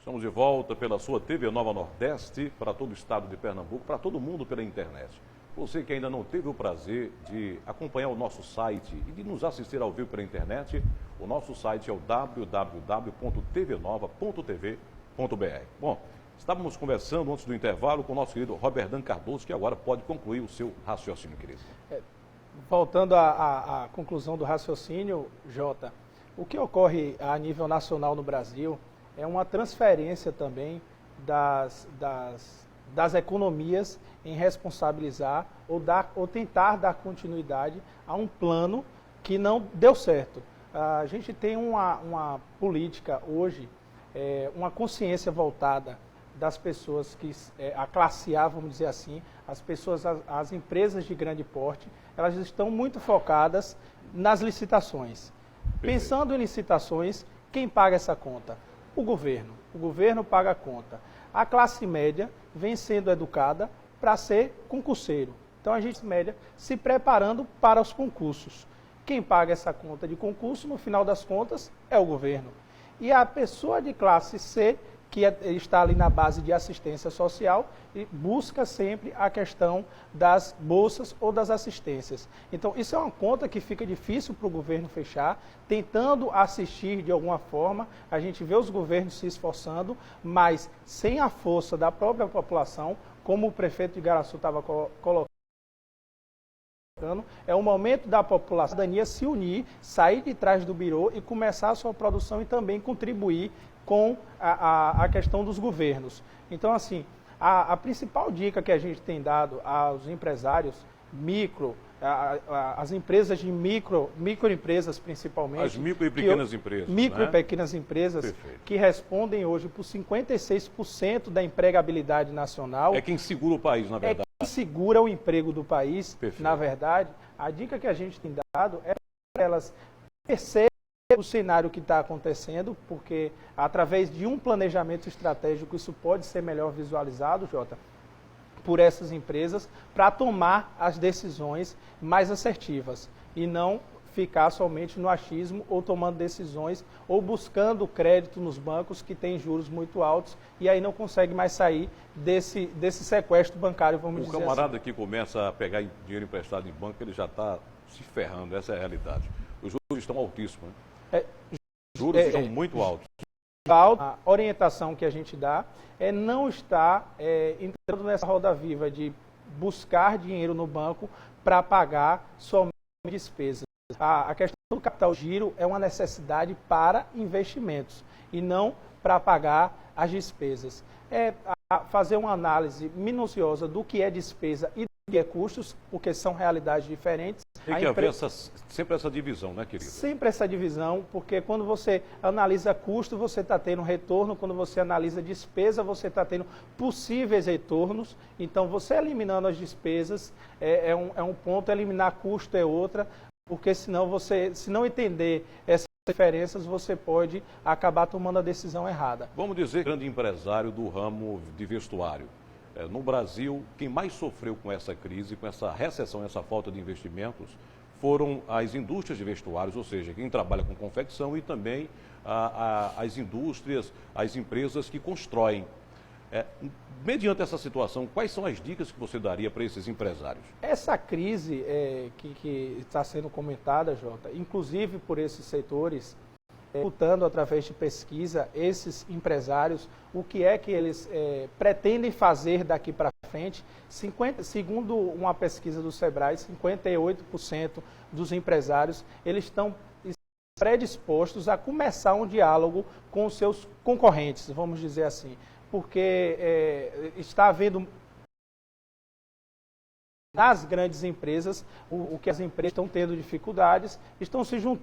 Estamos de volta pela sua TV Nova Nordeste, para todo o estado de Pernambuco, para todo mundo pela internet. Você que ainda não teve o prazer de acompanhar o nosso site e de nos assistir ao vivo pela internet, o nosso site é o www.tvnova.tv.br. Bom, estávamos conversando antes do intervalo com o nosso querido Roberdan Cardoso, que agora pode concluir o seu raciocínio, querido. Voltando à conclusão do raciocínio, Jota, o que ocorre a nível nacional no Brasil é uma transferência também das economias em responsabilizar ou tentar dar continuidade a um plano que não deu certo. A gente tem uma política hoje, uma consciência voltada das pessoas que, a classe A, vamos dizer assim, as empresas de grande porte, elas estão muito focadas nas licitações. Pensando em licitações, quem paga essa conta? O governo. O governo paga a conta. A classe média vem sendo educada para ser concurseiro. Então a gente média se preparando para os concursos. Quem paga essa conta de concurso, no final das contas, é o governo. E a pessoa de classe C, que está ali na base de assistência social, e busca sempre a questão das bolsas ou das assistências. Então, isso é uma conta que fica difícil para o governo fechar, tentando assistir de alguma forma. A gente vê os governos se esforçando, mas sem a força da própria população, como o prefeito de Igaraçu estava colocando, é o momento da população, da cidadania se unir, sair de trás do birô e começar a sua produção e também contribuir com a questão dos governos. Então, assim, a principal dica que a gente tem dado aos empresários as empresas de microempresas principalmente. As micro e pequenas empresas. Micro e pequenas empresas. Perfeito. Que respondem hoje por 56% da empregabilidade nacional. É quem segura o país, na verdade. É quem segura o emprego do país. Perfeito. Na verdade, a dica que a gente tem dado é para elas perceberem o cenário que está acontecendo, porque através de um planejamento estratégico isso pode ser melhor visualizado, Jota, por essas empresas, para tomar as decisões mais assertivas e não ficar somente no achismo ou tomando decisões ou buscando crédito nos bancos que têm juros muito altos e aí não consegue mais sair desse sequestro bancário, vamos dizer assim. O camarada que começa a pegar dinheiro emprestado em banco, ele já está se ferrando, essa é a realidade. Os juros estão altíssimos, né? Os juros estão muito altos. A orientação que a gente dá é não estar entrando nessa roda viva de buscar dinheiro no banco para pagar somente despesas. A questão do capital giro é uma necessidade para investimentos e não para pagar as despesas. Fazer uma análise minuciosa do que é despesa e do que é custos, porque são realidades diferentes. Tem que haver sempre essa divisão, né, querido? Sempre essa divisão, porque quando você analisa custo, você está tendo retorno, quando você analisa despesa, você está tendo possíveis retornos. Então, você eliminando as despesas é um ponto, eliminar custo é outra, porque senão se não entender essas diferenças, você pode acabar tomando a decisão errada. Vamos dizer, grande empresário do ramo de vestuário. No Brasil, quem mais sofreu com essa crise, com essa recessão, essa falta de investimentos, foram as indústrias de vestuários, ou seja, quem trabalha com confecção e também as indústrias, as empresas que constroem. Mediante essa situação, quais são as dicas que você daria para esses empresários? Essa crise que está sendo comentada, Jota, inclusive por esses setores, escutando através de pesquisa esses empresários, o que é que eles pretendem fazer daqui para frente. Segundo uma pesquisa do Sebrae, 58% dos empresários eles estão predispostos a começar um diálogo com os seus concorrentes, vamos dizer assim, porque está havendo nas grandes empresas, o que as empresas estão tendo dificuldades, estão se juntando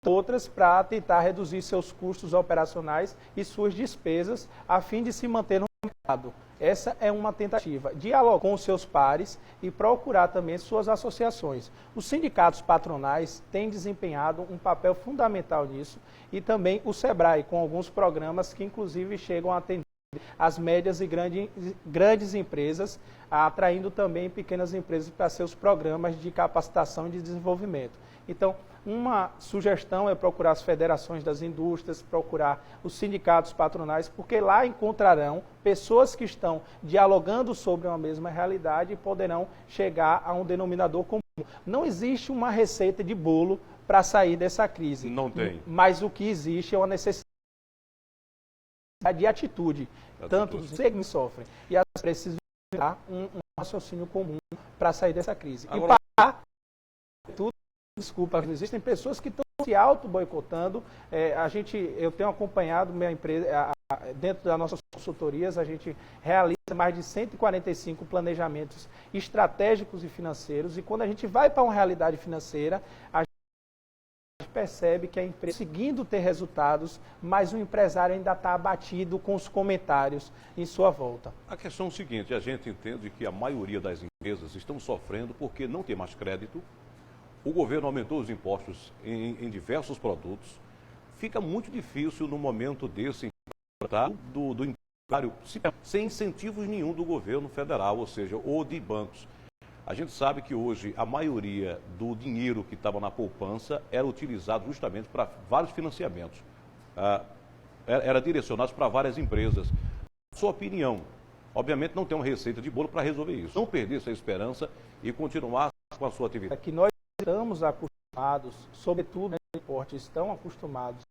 outras para tentar reduzir seus custos operacionais e suas despesas a fim de se manter no mercado. Essa é uma tentativa. Dialogar com os seus pares e procurar também suas associações. Os sindicatos patronais têm desempenhado um papel fundamental nisso e também o Sebrae, com alguns programas que inclusive chegam a atender as médias e grandes empresas, atraindo também pequenas empresas para seus programas de capacitação e de desenvolvimento. Então, Uma sugestão é procurar as federações das indústrias, procurar os sindicatos patronais, porque lá encontrarão pessoas que estão dialogando sobre uma mesma realidade e poderão chegar a um denominador comum. Não existe uma receita de bolo para sair dessa crise. Não tem. Mas o que existe é uma necessidade de atitude, tanto dos que sofrem. E as precisam dar um raciocínio comum para sair dessa crise. Agora, e para tudo, desculpa, existem pessoas que estão se auto-boicotando. Eu tenho acompanhado minha empresa, dentro das nossas consultorias, a gente realiza mais de 145 planejamentos estratégicos e financeiros, e quando a gente vai para uma realidade financeira, a gente percebe que a empresa conseguindo ter resultados, mas o empresário ainda está abatido com os comentários em sua volta. A questão é o seguinte, a gente entende que a maioria das empresas estão sofrendo porque não tem mais crédito, o governo aumentou os impostos em diversos produtos, fica muito difícil no momento desse do empresário sem incentivos nenhum do governo federal, ou seja, ou de bancos. A gente sabe que hoje a maioria do dinheiro que estava na poupança era utilizado justamente para vários financiamentos. Era direcionado para várias empresas. Sua opinião, obviamente não tem uma receita de bolo para resolver isso. Não perder essa esperança e continuar com a sua atividade. É que nós estamos acostumados, sobretudo no esporte, estão acostumados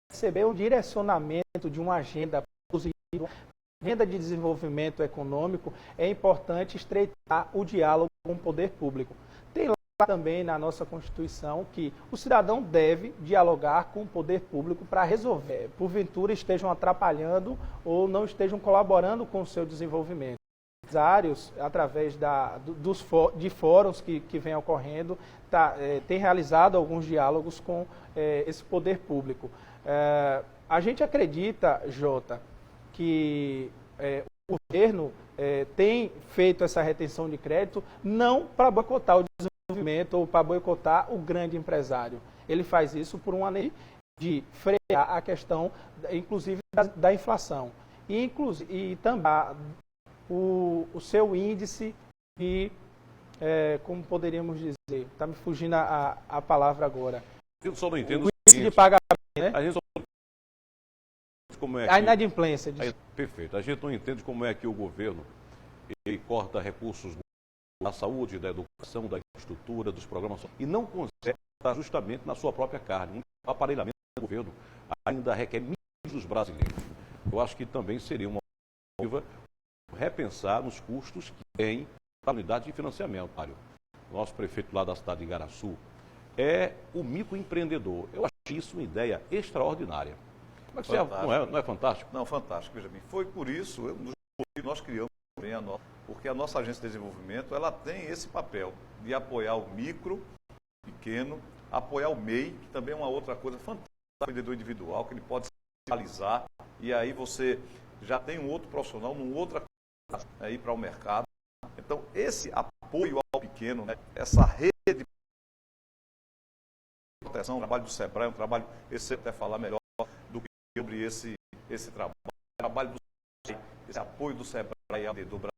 a receber um direcionamento de uma agenda positiva, agenda de desenvolvimento econômico. É importante estreitar o diálogo com o poder público. Tem lá também na nossa Constituição que o cidadão deve dialogar com o poder público para resolver, porventura estejam atrapalhando ou não estejam colaborando com o seu desenvolvimento. Empresários, através de fóruns que vem ocorrendo, tem realizado alguns diálogos com esse poder público. A gente acredita, Jota, que o governo tem feito essa retenção de crédito não para boicotar o desenvolvimento ou para boicotar o grande empresário. Ele faz isso por uma lei de frear a questão, inclusive, da inflação. E também o seu índice de, como poderíamos dizer, está me fugindo a palavra agora. Eu só não entendo o índice de pagamento, né? A gente só como é a inadimplência. Perfeito. A gente não entende como é que o governo ele corta recursos da saúde, da educação, da infraestrutura, dos programas, e não consegue estar justamente na sua própria carne. O aparelhamento do governo ainda requer milhões dos brasileiros. Eu acho que também seria uma alternativa repensar nos custos que tem a unidade de financiamento. Nosso prefeito lá da cidade de Igaraçu é o microempreendedor. Eu acho isso uma ideia extraordinária. Mas não é fantástico? Não, fantástico. Veja bem, foi por isso que nós criamos também porque a nossa agência de desenvolvimento ela tem esse papel de apoiar o micro, pequeno, apoiar o MEI, que também é uma outra coisa fantástica, o vendedor individual, que ele pode se realizar, e aí você já tem um outro profissional, num outra aí para o mercado. Então, esse apoio ao pequeno, né, essa rede de proteção, o trabalho do SEBRAE é um trabalho, esse até falar melhor do que sobre esse trabalho, o trabalho do SEBRAE, esse apoio do SEBRAE do Brasil,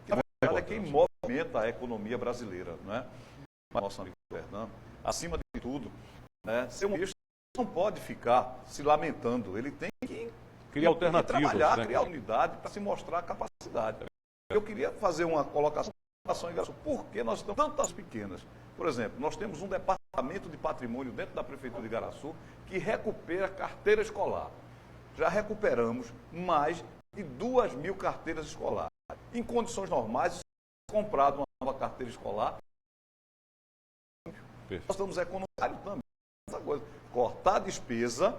que na verdade é quem movimenta a economia brasileira, não é? Nosso amigo Fernando, acima de tudo, né, ser um ministro não pode ficar se lamentando, ele tem que criar alternativas, trabalhar, né? criar unidade para se mostrar a capacidade. Eu queria fazer uma colocação em relação por que nós temos tantas pequenas. Por exemplo, nós temos um departamento de patrimônio dentro da Prefeitura de Igaraçu que recupera carteira escolar. Já recuperamos mais de 2.000 carteiras escolares. Em condições normais, comprado uma nova carteira escolar, nós estamos economizando também essa coisa. Cortar a despesa,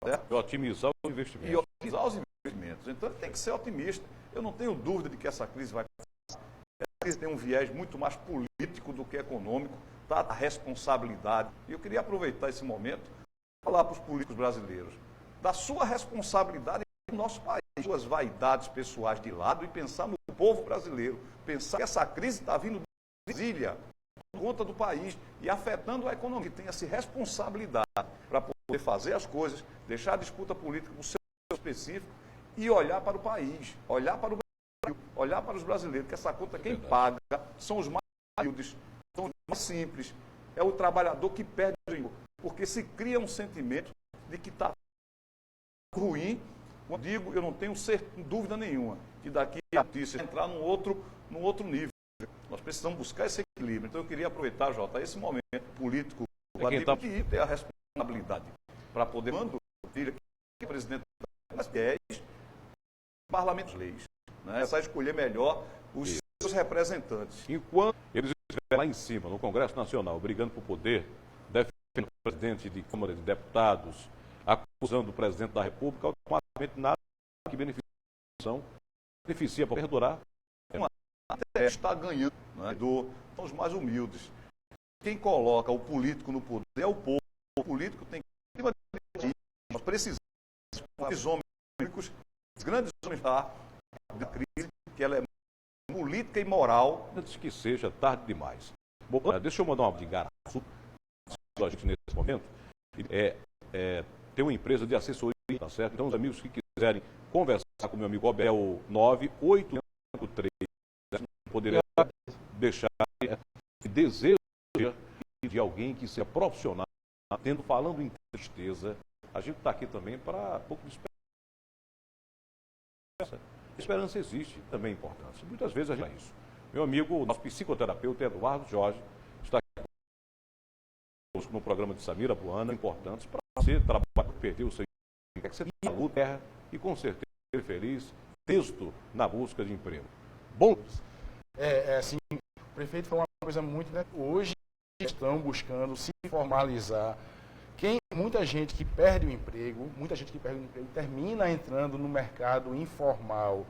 e otimizar os investimentos. E otimizar os investimentos. Então, ele tem que ser otimista. Eu não tenho dúvida de que essa crise vai passar. Essa crise tem um viés muito mais político do que econômico, tá? A responsabilidade. E eu queria aproveitar esse momento para falar para os políticos brasileiros da sua responsabilidade no nosso país, suas vaidades pessoais de lado e pensar no povo brasileiro. Pensar que essa crise está vindo de Brasília, por conta do país e afetando a economia. Tenha-se responsabilidade para poder fazer as coisas, deixar a disputa política no seu específico e olhar para o país, olhar para o Brasil, olhar para os brasileiros, que essa conta quem paga são os mais humildes, são os mais simples, é o trabalhador que perde o emprego. Porque se cria um sentimento de que está ruim. Quando digo, eu não tenho dúvida nenhuma que daqui a notícia entrar num outro nível. Nós precisamos buscar esse equilíbrio. Então eu queria aproveitar, Jota, esse momento político de ter a responsabilidade para poder mandar o presidente das 10 parlamentos leis, né? Essa escolher melhor os seus representantes. Enquanto eles estiverem lá em cima, no Congresso Nacional, brigando por poder, defendendo o presidente de Câmara de Deputados, acusando o presidente da República, automaticamente nada que beneficia para perdurar. Até está ganhando, né, dos mais humildes. Quem coloca o político no poder é o povo. O político tem que... Nós precisamos dos homens políticos, os grandes homens da crise, que ela é política e moral. Antes que seja tarde demais. Bom, deixa eu mandar uma de garaço a gente nesse momento. Tem uma empresa de assessoria, tá certo? Então, os amigos que quiserem conversar com o meu amigo Abel, é o 9853, poderia deixar desejo de alguém que seja profissional, falando em tristeza. A gente está aqui também para um pouco de esperança. Esperança existe, também é importante. Muitas vezes a gente faz isso. Meu amigo, nosso psicoterapeuta Eduardo Jorge, está aqui no programa de Samira Buana, importantes para você trabalhar, perder o seu emprego, que você tenha luta, terra e com certeza ser feliz, êxito na busca de emprego. Bom. Assim, o prefeito falou uma coisa muito, né? Hoje estão buscando se formalizar. Muita gente que perde o emprego, termina entrando no mercado informal.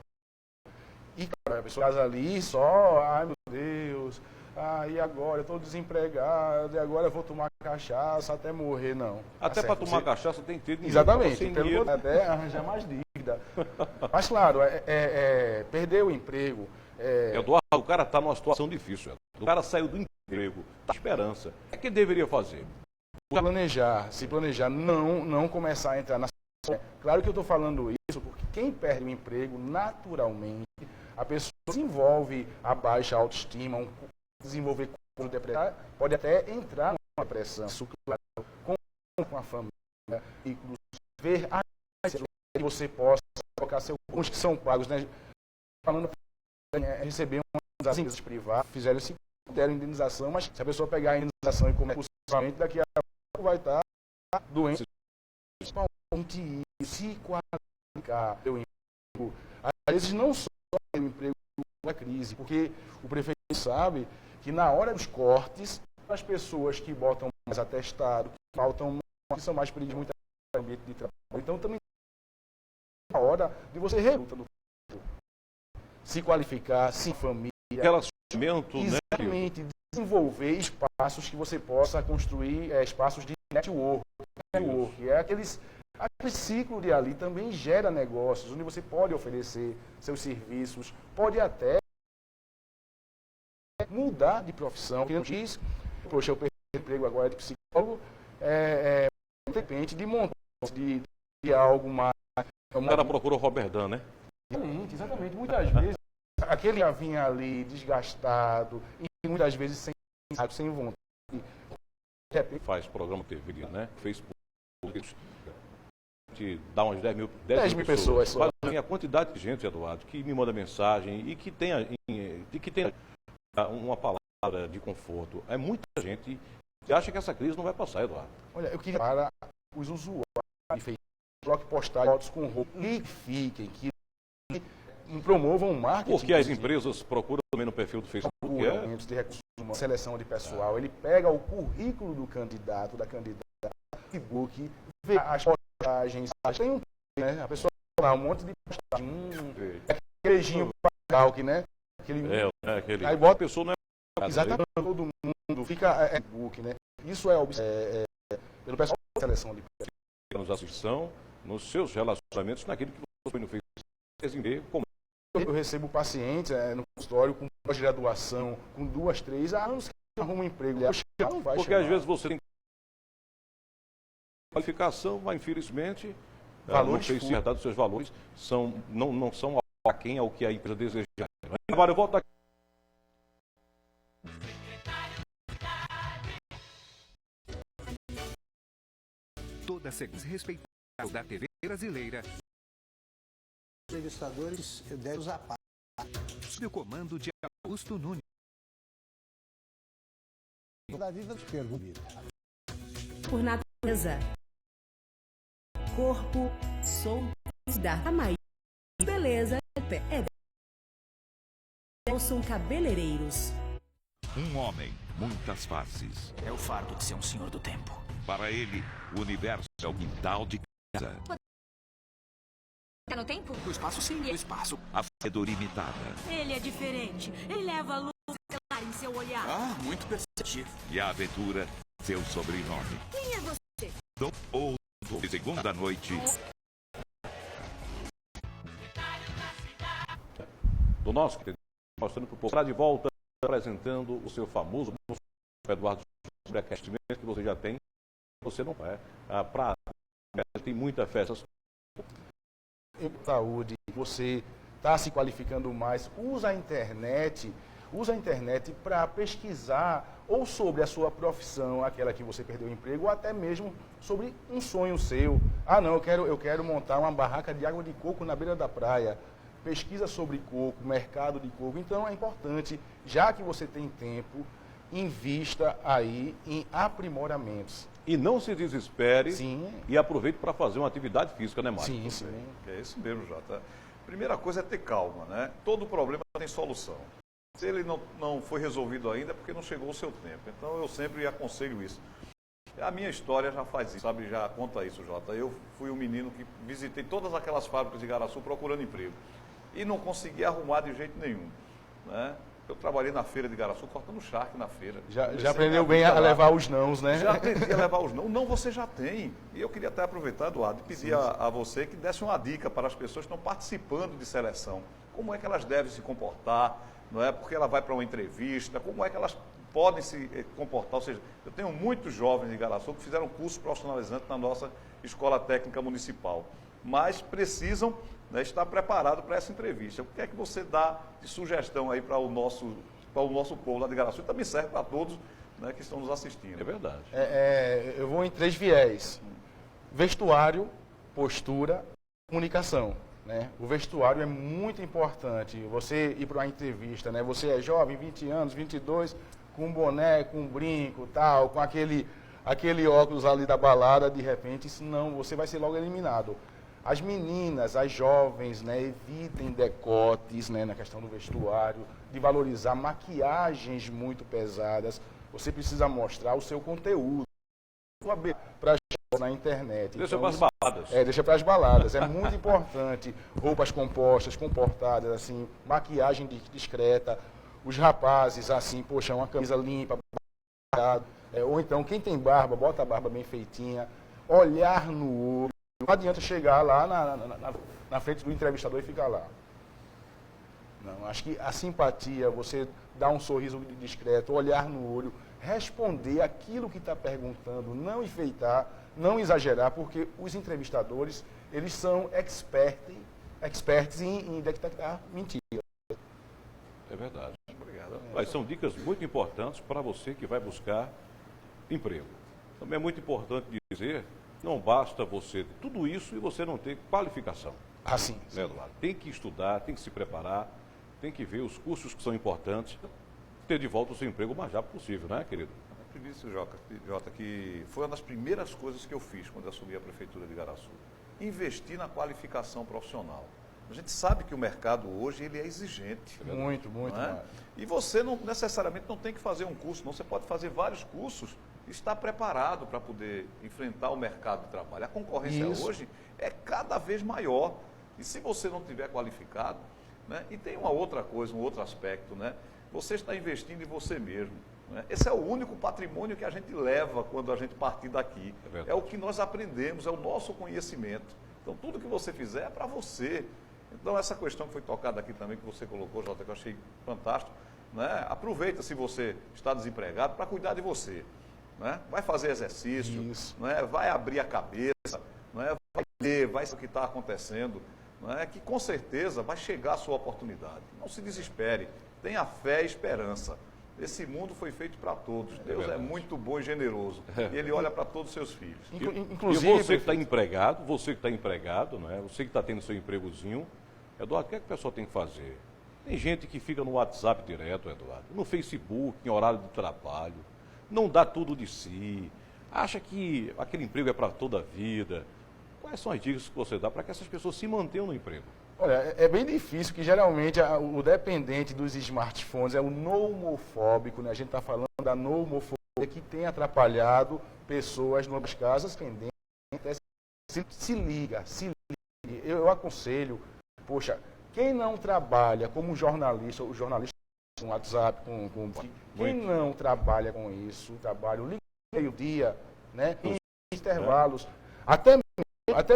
E, cara, a pessoa casa ali só, ai meu Deus, e agora eu estou desempregado, e agora eu vou tomar cachaça até morrer, não. Até para tomar cachaça tem que ter dinheiro. Exatamente, até arranjar mais dívida. Mas, claro, perder o emprego... Eduardo, o cara está numa situação difícil. O cara saiu do emprego, está com esperança. O que ele deveria fazer? Se planejar, não começar a entrar na situação. Claro que eu estou falando isso porque quem perde o emprego, naturalmente, a pessoa desenvolve a baixa autoestima, desenvolver depressão, pode até entrar numa depressão. Isso, claro, com a família, inclusive ver que você possa colocar seus custos que são pagos, né? Falando receber umas empresas privadas, fizeram esse deram indenização, mas se a pessoa pegar a indenização e comer possivelmente daqui a pouco vai estar doente. Principalmente se qualificar o emprego, às vezes não só o emprego da crise, porque o prefeito sabe que na hora dos cortes, as pessoas que botam mais atestado, que faltam, que são mais perigosos muito no ambiente de trabalho. Então também é a hora de você reluta no se qualificar, se família, relacionamento, exatamente, né? Desenvolver espaços que você possa construir, espaços de network, aquele ciclo de ali também gera negócios, onde você pode oferecer seus serviços, pode até mudar de profissão, que não diz, poxa, eu perdi o emprego agora de psicólogo, de repente, de montar, de algo mais... O cara procura o Robert Dan, né? Exatamente. Muitas vezes, aquele já vinha ali desgastado e muitas vezes sem vontade. Faz programa TV, né? Facebook, te dá umas 10 mil pessoas só. A quantidade de gente, Eduardo, que me manda mensagem e que tenha uma palavra de conforto. É muita gente que acha que essa crise não vai passar, Eduardo. Olha, eu queria para os usuários de Facebook, coloque postagem, fotos com roupa, fiquem, que promovam o marketing. Porque as empresas procuram também no perfil do Facebook. De recursos humanos, seleção de pessoal. Ele pega o currículo do candidato, da candidata, no Facebook, vê as postagens. Tem né? A pessoa dá um monte de postagem. Aquele beijinho para né? Aquele... Aí bota a pessoa não é... Exatamente, todo mundo fica Facebook, né? Isso pelo pessoal da seleção de nos assistam nos seus relacionamentos, naquilo que você foi no Facebook. Como... Eu recebo pacientes no consultório com pós-graduação, com 2, 3 anos que arrumam um emprego. Não vai porque às vezes você tem qualificação, mas infelizmente não sei se é verdade, os seus valores não são aquém ao que a empresa deseja. Agora eu volto aqui. toda a segurança respeitada da TV brasileira. Entrevistadores devem usar pá. Sob o comando de Augusto Nunes. Da vida de pergunta. Por natureza. Corpo, som, da maioria. Beleza, é Nelson Cabeleireiros. Um homem, muitas faces. É o fardo de ser um senhor do tempo. Para ele, o universo é o quintal de casa. Tá no tempo? O espaço sim, o espaço. A fedor imitada. Ele é diferente. Ele leva a luz estelar em seu olhar. Ah, muito perceptivo. E a aventura, seu sobrenome. Quem é você? Ou de segunda noite. Do nosso, mostrando para o povo. Será de volta apresentando o seu famoso Eduardo sobre aquecimento que você já tem. Você não é. Tem muita festa. Saúde, você está se qualificando mais, usa a internet para pesquisar ou sobre a sua profissão, aquela que você perdeu o emprego, ou até mesmo sobre um sonho seu. Ah, não, eu quero montar uma barraca de água de coco na beira da praia. Pesquisa sobre coco, mercado de coco. Então é importante, já que você tem tempo, invista aí em aprimoramentos. E não se desespere. Sim. E aproveite para fazer uma atividade física, né, Mário? Sim, sim. É isso mesmo, Jota. Primeira coisa é ter calma, né? Todo problema tem solução. Se ele não foi resolvido ainda é porque não chegou o seu tempo. Então eu sempre aconselho isso. A minha história já faz isso, sabe? Já conta isso, Jota. Eu fui um menino que visitei todas aquelas fábricas de Igaraçu procurando emprego. E não consegui arrumar de jeito nenhum, né? Eu trabalhei na feira de Igaraçu, cortando charque na feira. Já aprendeu bem a levar os nãos, né? Já aprendi a levar os não. Não, você já tem. E eu queria até aproveitar, Eduardo, e pedir a você que desse uma dica para as pessoas que estão participando de seleção. Como é que elas devem se comportar, não é? Porque ela vai para uma entrevista, como é que elas podem se comportar? Ou seja, eu tenho muitos jovens de Igaraçu que fizeram curso profissionalizante na nossa Escola Técnica Municipal, mas precisam, né, estar preparado para essa entrevista. O que é que você dá de sugestão aí para o nosso povo lá de Igaraçu? E também serve para todos, né, que estão nos assistindo. É verdade. Eu vou em 3 viés. Vestuário, postura, comunicação. Né? O vestuário é muito importante. Você ir para uma entrevista, né? Você é jovem, 20 anos, 22, com um boné, com um brinco, tal, com aquele óculos ali da balada, de repente, senão você vai ser logo eliminado. As meninas, as jovens, né, evitem decotes, né, na questão do vestuário, de valorizar maquiagens muito pesadas. Você precisa mostrar o seu conteúdo para na internet. Deixa então, para as baladas. Deixa para as baladas. É muito importante. Roupas compostas, comportadas, assim, maquiagem discreta. Os rapazes, assim, poxa, uma camisa limpa, ou então, quem tem barba, bota a barba bem feitinha. Olhar no olho. Não adianta chegar lá na frente do entrevistador e ficar lá. Não, acho que a simpatia, você dar um sorriso discreto, olhar no olho, responder aquilo que está perguntando, não enfeitar, não exagerar, porque os entrevistadores, eles são experts em detectar mentira. É verdade. Obrigado. Mas são dicas muito importantes para você que vai buscar emprego. Também é muito importante dizer, não basta você ter tudo isso e você não ter qualificação. Ah, sim. Né, Eduardo? Tem que estudar, tem que se preparar, tem que ver os cursos que são importantes, ter de volta o seu emprego o mais rápido possível, né, querido? Eu disse, Jota, que foi uma das primeiras coisas que eu fiz quando eu assumi a Prefeitura de Igaraçu. Investir na qualificação profissional. A gente sabe que o mercado hoje ele é exigente. Muito, muito. É? E você não necessariamente não tem que fazer um curso, não. Você pode fazer vários cursos e estar preparado para poder enfrentar o mercado de trabalho. A concorrência hoje é cada vez maior. E se você não tiver qualificado, né? E tem uma outra coisa, um outro aspecto, né? Você está investindo em você mesmo. Né? Esse é o único patrimônio que a gente leva quando a gente partir daqui. É o que nós aprendemos, é o nosso conhecimento. Então, tudo que você fizer é para você. Então, essa questão que foi tocada aqui também, que você colocou, Jota, que eu achei fantástico, né? Aproveita, se você está desempregado, para cuidar de você. Né? Vai fazer exercício, né? Vai abrir a cabeça, né? Vai ler, vai ver o que está acontecendo, né? Que com certeza vai chegar a sua oportunidade. Não se desespere, tenha fé e esperança. Esse mundo foi feito para todos. Deus é muito bom e generoso. E Ele olha para todos os seus filhos. Inclusive, e você que está empregado, não é? Você que está tendo seu empregozinho, Eduardo, o que é que o pessoal tem que fazer? Tem gente que fica no WhatsApp direto, Eduardo, no Facebook, em horário de trabalho, não dá tudo de si, acha que aquele emprego é para toda a vida. Quais são as dicas que você dá para que essas pessoas se mantenham no emprego? Olha, é bem difícil, que geralmente o dependente dos smartphones é o nomofóbico, né? A gente está falando da nomofobia que tem atrapalhado pessoas nas casas pendentes. Se liga. Eu aconselho, poxa, quem não trabalha como jornalista, o jornalista com WhatsApp, quem não trabalha com isso, trabalha o meio-dia, né? Em intervalos, até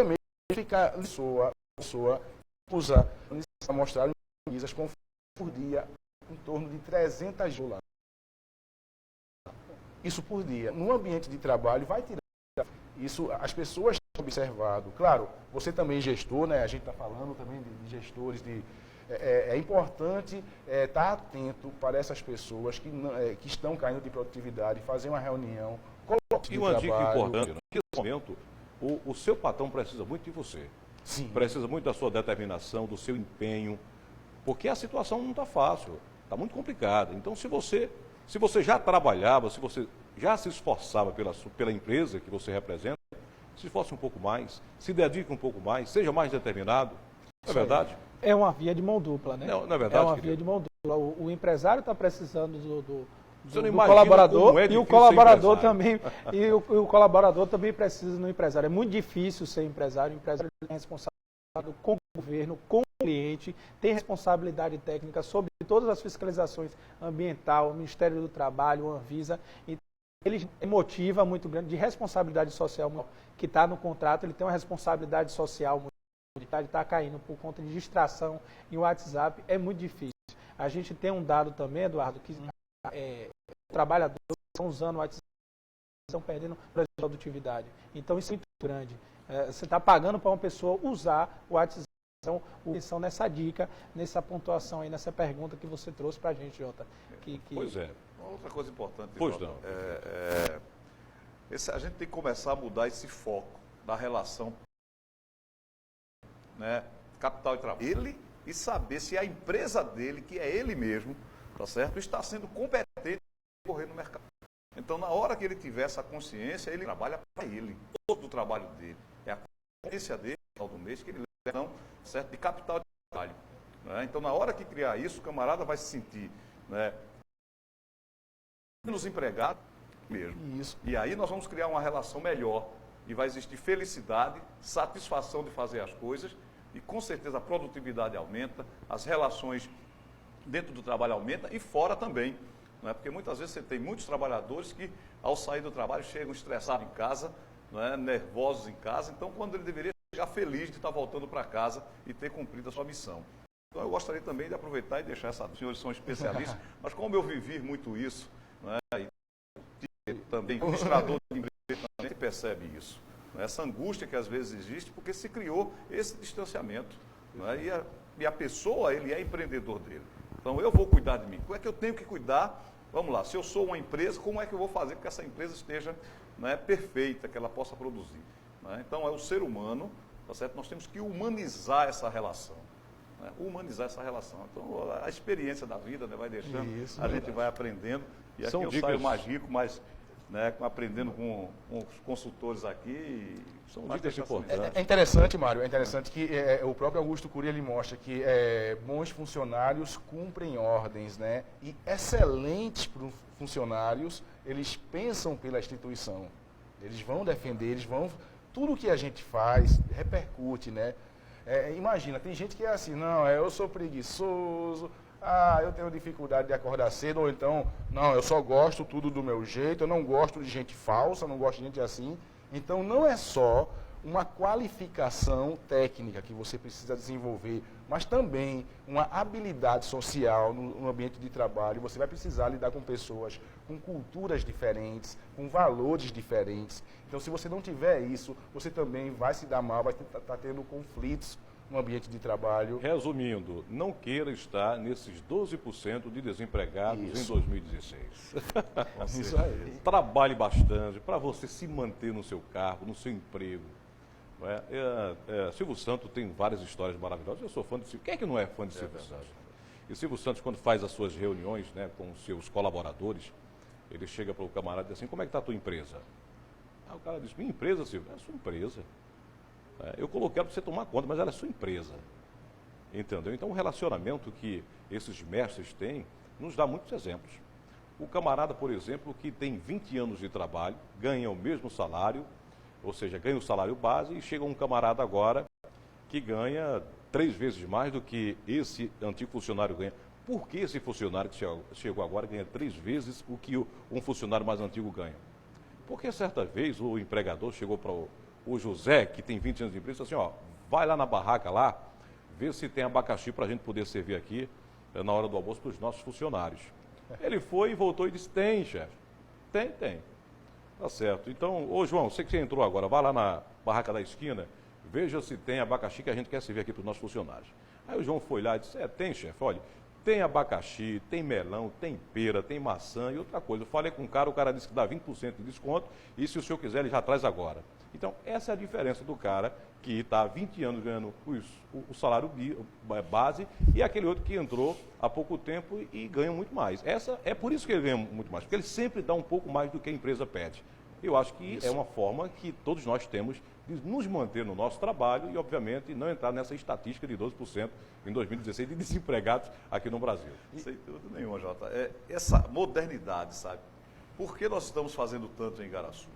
mesmo ficar pessoa usar para mostrar pesquisas por dia em torno de 300 dólares. Isso por dia. No ambiente de trabalho vai tirar isso, as pessoas têm observado. Claro, você também gestor, né? A gente está falando também de gestores, é importante estar atento para essas pessoas que estão caindo de produtividade, fazer uma reunião, e uma dica importante, nesse momento, o seu patrão precisa muito de você. Sim. Precisa muito da sua determinação, do seu empenho, porque a situação não está fácil, está muito complicada. Então, se você já trabalhava, se você já se esforçava pela empresa que você representa, se esforce um pouco mais, se dedique um pouco mais, seja mais determinado. Não é verdade? É uma via de mão dupla, né? Não é verdade, é uma querido? via de mão dupla. O empresário está precisando do colaborador e o colaborador também o colaborador também precisa do empresário. É muito difícil ser empresário. O empresário é responsável com o governo, com o cliente, tem responsabilidade técnica sobre todas as fiscalizações ambiental, o Ministério do Trabalho, o Anvisa. Então, ele motiva muito grande de responsabilidade social que está no contrato. Ele tem uma responsabilidade social muito grande, ele está caindo por conta de distração em WhatsApp. É muito difícil. A gente tem um dado também, Eduardo, que trabalhadores estão usando o WhatsApp, estão perdendo produtividade. Então, isso é muito grande. Você está pagando para uma pessoa usar o WhatsApp. Então, atenção nessa dica, nessa pontuação aí, nessa pergunta que você trouxe para a gente, Jota. Pois é. Outra coisa importante, pois Jota, não. a gente tem que começar a mudar esse foco da relação, né, capital e trabalho. E saber se a empresa dele, que é ele mesmo, tá certo, está sendo competente em correr no mercado. Então, na hora que ele tiver essa consciência, ele trabalha para ele. Todo o trabalho dele é a consciência dele, no final do mês, que ele leva, certo, de capital de trabalho. Né? Então, na hora que criar isso, o camarada vai se sentir, né, menos empregado mesmo. Isso. E aí nós vamos criar uma relação melhor e vai existir felicidade, satisfação de fazer as coisas e, com certeza, a produtividade aumenta, as relações dentro do trabalho aumentam e fora também. Não é? Porque muitas vezes você tem muitos trabalhadores que, ao sair do trabalho, chegam estressados em casa, não é? Nervosos em casa. Então, quando ele deveria chegar feliz de estar voltando para casa e ter cumprido a sua missão. Então, eu gostaria também de aproveitar e deixar os senhores são especialistas, mas como eu vivi muito isso, não é? E também, administrador de empresa, também percebe isso. Não é? Essa angústia que às vezes existe, porque se criou esse distanciamento. Não é? E a pessoa, ele é empreendedor dele. Então, eu vou cuidar de mim. Como é que eu tenho que cuidar? Vamos lá, se eu sou uma empresa, como é que eu vou fazer para que essa empresa esteja, né, perfeita, que ela possa produzir? Né? Então, é o ser humano, tá certo? Nós temos que humanizar essa relação. Né? Humanizar essa relação. Então, a experiência da vida, né, vai deixando, a gente vai aprendendo. E aqui eu saio mais rico, mais, né, aprendendo com os consultores aqui. São dicas importantes. É interessante, Mário, que o próprio Augusto Cury, ele mostra que bons funcionários cumprem ordens, né? E excelentes funcionários, eles pensam pela instituição. Eles vão defender, tudo que a gente faz repercute, né? Imagina, tem gente que é assim, não, eu sou preguiçoso, eu tenho dificuldade de acordar cedo, ou então, não, eu só gosto tudo do meu jeito, eu não gosto de gente falsa, não gosto de gente assim. Então, não é só uma qualificação técnica que você precisa desenvolver, mas também uma habilidade social no ambiente de trabalho. Você vai precisar lidar com pessoas com culturas diferentes, com valores diferentes. Então, se você não tiver isso, você também vai se dar mal, vai estar tendo conflitos no ambiente de trabalho. Resumindo, não queira estar nesses 12% de desempregados em 2016. Isso aí. Trabalhe bastante para você se manter no seu cargo, no seu emprego. Não é? Silvio Santos tem várias histórias maravilhosas. Eu sou fã de Silvio. Quem é que não é fã de Silvio Santos? E Silvio Santos, quando faz as suas reuniões, né, com os seus colaboradores, ele chega para o camarada e diz assim: como é que está a tua empresa? Aí o cara diz: minha empresa, Silvio? É a sua empresa. Eu coloquei para você tomar conta, mas ela é sua empresa. Entendeu? Então, o relacionamento que esses mestres têm nos dá muitos exemplos. O camarada, por exemplo, que tem 20 anos de trabalho, ganha o mesmo salário, ou seja, ganha o salário base, e chega um camarada agora que ganha 3 vezes mais do que esse antigo funcionário ganha. Por que esse funcionário que chegou agora ganha 3 vezes o que um funcionário mais antigo ganha? Porque certa vez o empregador chegou para o José, que tem 20 anos de empresa, disse assim: ó, vai lá na barraca lá, vê se tem abacaxi para a gente poder servir aqui na hora do almoço para os nossos funcionários. Ele foi e voltou e disse: tem, chefe. Tem. Tá certo. Então, ô João, você que entrou agora, vai lá na barraca da esquina, veja se tem abacaxi que a gente quer servir aqui para os nossos funcionários. Aí o João foi lá e disse: tem, chefe, olha, tem abacaxi, tem melão, tem pera, tem maçã e outra coisa. Eu falei com o cara disse que dá 20% de desconto e se o senhor quiser ele já traz agora. Então, essa é a diferença do cara que está há 20 anos ganhando o salário base e aquele outro que entrou há pouco tempo e ganha muito mais. É por isso que ele ganha muito mais, porque ele sempre dá um pouco mais do que a empresa pede. Eu acho que é uma forma que todos nós temos de nos manter no nosso trabalho e, obviamente, não entrar nessa estatística de 12% em 2016 de desempregados aqui no Brasil. Sem dúvida nenhuma, Jota. Essa modernidade, sabe? Por que nós estamos fazendo tanto em Igaraçu?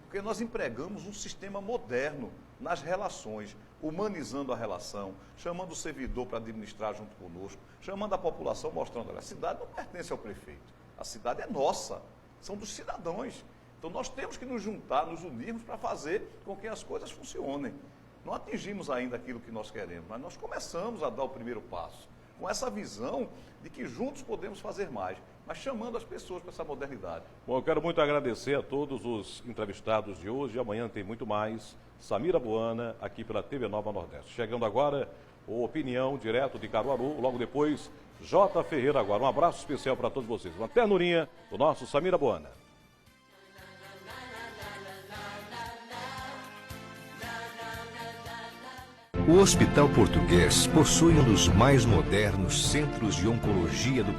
Porque nós empregamos um sistema moderno nas relações, humanizando a relação, chamando o servidor para administrar junto conosco, chamando a população, mostrando: olha, a cidade não pertence ao prefeito, a cidade é nossa, são dos cidadãos. Então nós temos que nos juntar, nos unirmos para fazer com que as coisas funcionem. Não atingimos ainda aquilo que nós queremos, mas nós começamos a dar o primeiro passo, com essa visão de que juntos podemos fazer mais, mas chamando as pessoas para essa modernidade. Bom, eu quero muito agradecer a todos os entrevistados de hoje. Amanhã tem muito mais. Samira Boana, aqui pela TV Nova Nordeste. Chegando agora, o Opinião, direto de Caruaru. Logo depois, J. Ferreira agora. Um abraço especial para todos vocês. Uma ternurinha do nosso Samira Boana. O Hospital Português possui um dos mais modernos centros de oncologia do país.